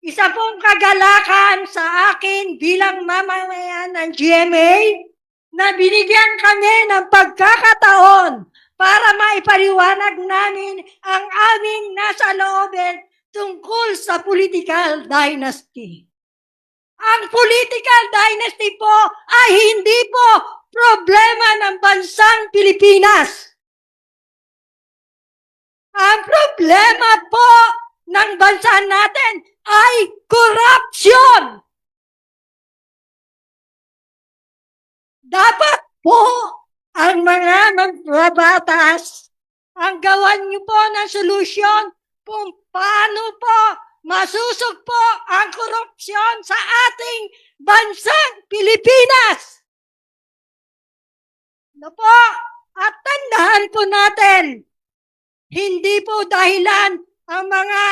Isa pong kagalakan sa akin bilang mamamayan ng GMA na binigyan kami ng pagkakataon para maipaliwanag namin ang aming nasa loobin tungkol sa political dynasty. Ang political dynasty po ay hindi po problema ng bansang Pilipinas. Ang problema po ng bansa natin ay corruption. Dapat po ang mga magbabatas ang gawan niyo po ng solusyon kung paano po masusugpo ang korupsyon sa ating bansang Pilipinas. Ano po? At tandaan po natin, hindi po dahilan ang mga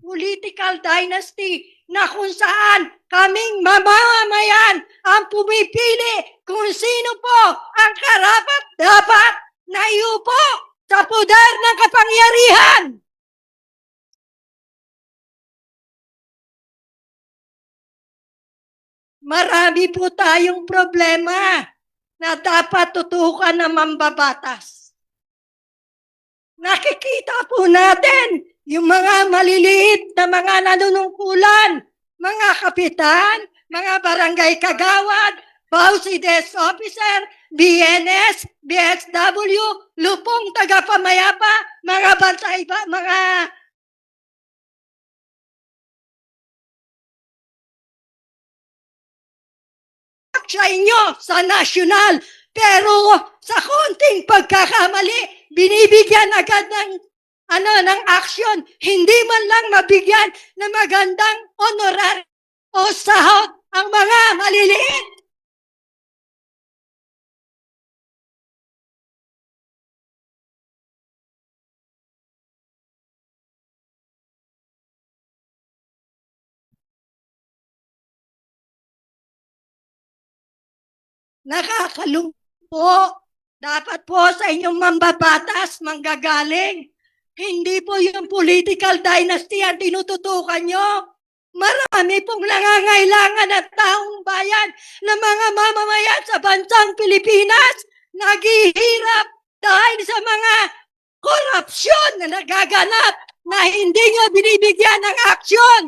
political dynasty na kung saan kaming mamamayan ang pumipili kung sino po ang karapat-dapat na iupo sa poder ng kapangyarihan. Marami po tayong problema na dapat tutukan ng mambabatas. Nakikita po natin yung mga maliliit na mga nanunungkulan, mga kapitan, mga barangay kagawad, Bausi Desk Officer, BNS, BSW, lupong tagapamayapa, mga bantay ba, mga sa inyo sa nasyonal. Pero sa konting pagkakamali, binibigyan agad ng aksyon. Hindi man lang mabigyan ng magandang honorar o sahod ang mga maliliit. Nakakalungkot. Dapat po sa inyong mambabatas, manggagaling. Hindi po yung political dynasty ang tinututukan nyo. Marami pong nangangailangan at taong bayan ng mga mamamayan sa bansang Pilipinas. Naghihirap dahil sa mga korupsyon na nagaganap na hindi nyo binibigyan ng aksyon.